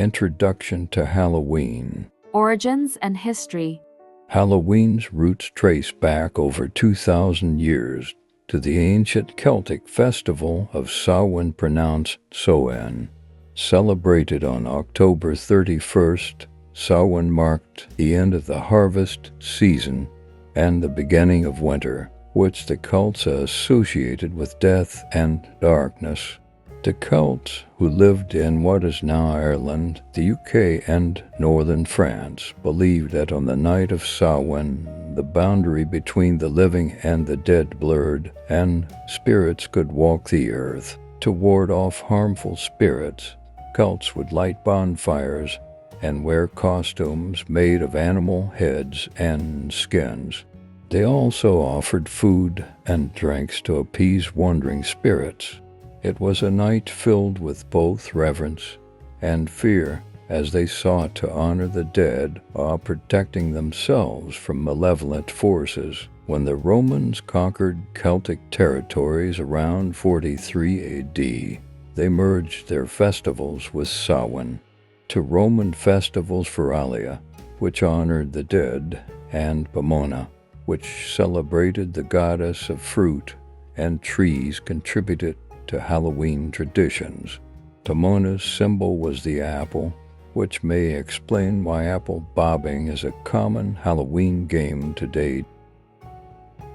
Introduction to Halloween. Origins and history. Halloween's roots trace back over 2,000 years to the ancient Celtic festival of Samhain, pronounced Samhain. Celebrated on October 31st, Samhain marked the end of the harvest season and the beginning of winter, which the Celts associated with death and darkness. The Celts, who lived in what is now Ireland, the UK, and northern France, believed that on the night of Samhain, the boundary between the living and the dead blurred, and spirits could walk the earth. To ward off harmful spirits, Celts would light bonfires and wear costumes made of animal heads and skins. They also offered food and drinks to appease wandering spirits. It was a night filled with both reverence and fear, as they sought to honor the dead while protecting themselves from malevolent forces. When the Romans conquered Celtic territories around 43 AD, they merged their festivals with Samhain to Roman festivals Feralia, which honored the dead, and Pomona, which celebrated the goddess of fruit and trees, contributed to Halloween traditions. Pomona's symbol was the apple, which may explain why apple bobbing is a common Halloween game today.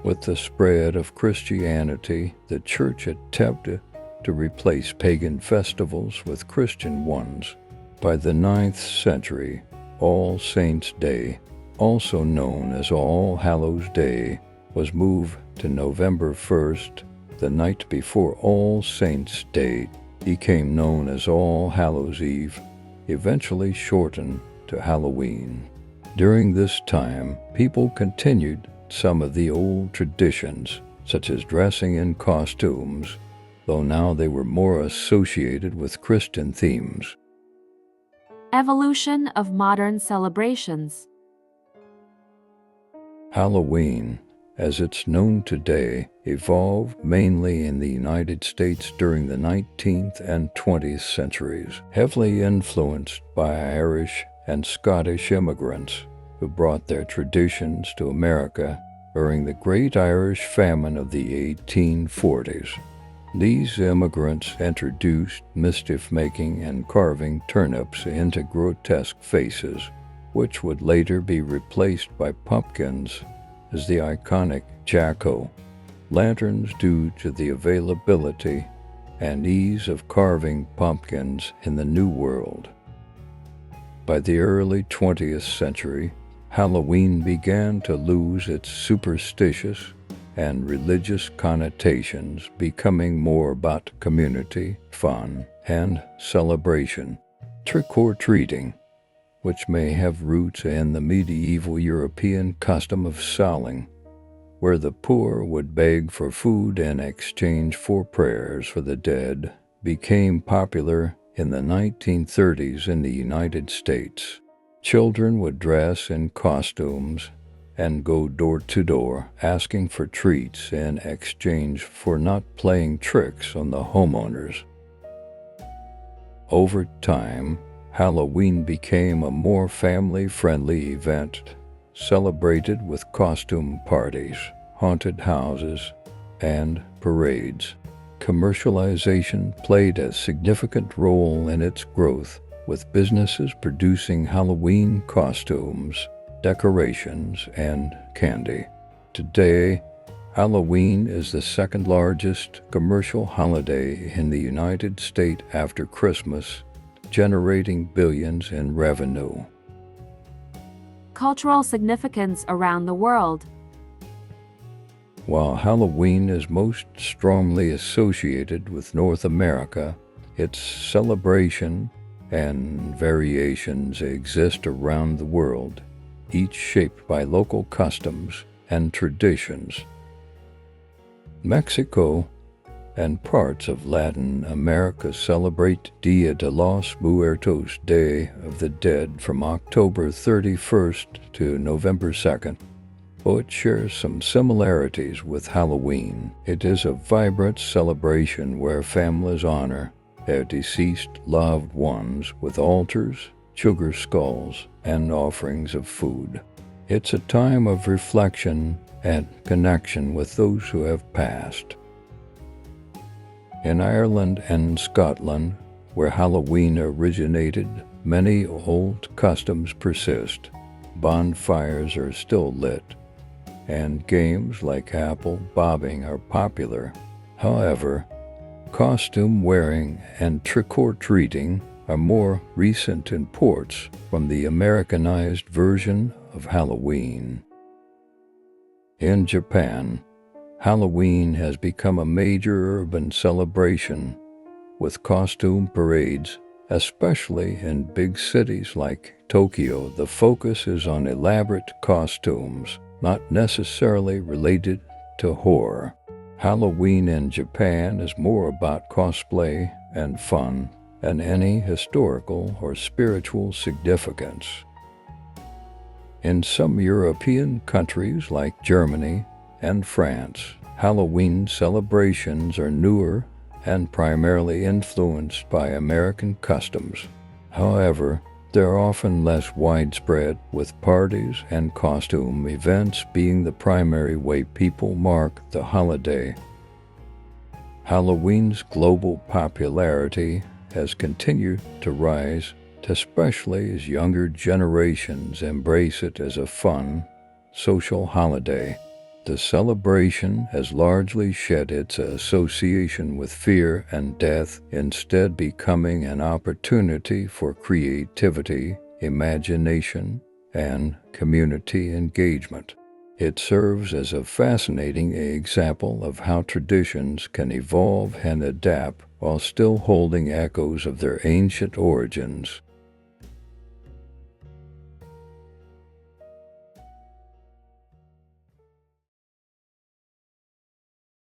With the spread of Christianity, the Church attempted to replace pagan festivals with Christian ones. By the 9th century, All Saints' Day, also known as All Hallows' Day, was moved to November 1st, the night before All Saints' Day became known as All Hallows' Eve, eventually shortened to Halloween. During this time, people continued some of the old traditions, such as dressing in costumes, though now they were more associated with Christian themes. Evolution of modern celebrations. Halloween, as it's known today, evolved mainly in the United States during the 19th and 20th centuries, heavily influenced by Irish and Scottish immigrants who brought their traditions to America during the Great Irish Famine of the 1840s. These immigrants introduced mischief-making and carving turnips into grotesque faces, which would later be replaced by pumpkins as the iconic jack-o'-lanterns due to the availability and ease of carving pumpkins in the New World. By the early 20th century, Halloween began to lose its superstitious and religious connotations, becoming more about community, fun, and celebration. Trick-or-treating, which may have roots in the medieval European custom of salling, where the poor would beg for food in exchange for prayers for the dead, became popular in the 1930s in the United States. Children would dress in costumes and go door to door asking for treats in exchange for not playing tricks on the homeowners. Over time, Halloween became a more family-friendly event, celebrated with costume parties, haunted houses, and parades. Commercialization played a significant role in its growth, with businesses producing Halloween costumes, decorations, and candy. Today, Halloween is the second largest commercial holiday in the United States after Christmas, generating billions in revenue. Cultural significance around the world. While Halloween is most strongly associated with North America, its celebration and variations exist around the world, each shaped by local customs and traditions. Mexico and parts of Latin America celebrate Dia de los Muertos, Day of the Dead, from October 31st to November 2nd. Though it shares some similarities with Halloween, it is a vibrant celebration where families honor their deceased loved ones with altars, sugar skulls, and offerings of food. It's a time of reflection and connection with those who have passed. In Ireland and Scotland, where Halloween originated, many old customs persist. Bonfires are still lit, and games like apple bobbing are popular. However, costume wearing and trick-or-treating are more recent imports from the Americanized version of Halloween. In Japan, Halloween has become a major urban celebration, with costume parades, especially in big cities like Tokyo. The focus is on elaborate costumes, not necessarily related to horror. Halloween in Japan is more about cosplay and fun than any historical or spiritual significance. In some European countries like Germany and France, Halloween celebrations are newer and primarily influenced by American customs. However, they're often less widespread, with parties and costume events being the primary way people mark the holiday. Halloween's global popularity has continued to rise, especially as younger generations embrace it as a fun, social holiday. The celebration has largely shed its association with fear and death, instead becoming an opportunity for creativity, imagination, and community engagement. It serves as a fascinating example of how traditions can evolve and adapt while still holding echoes of their ancient origins.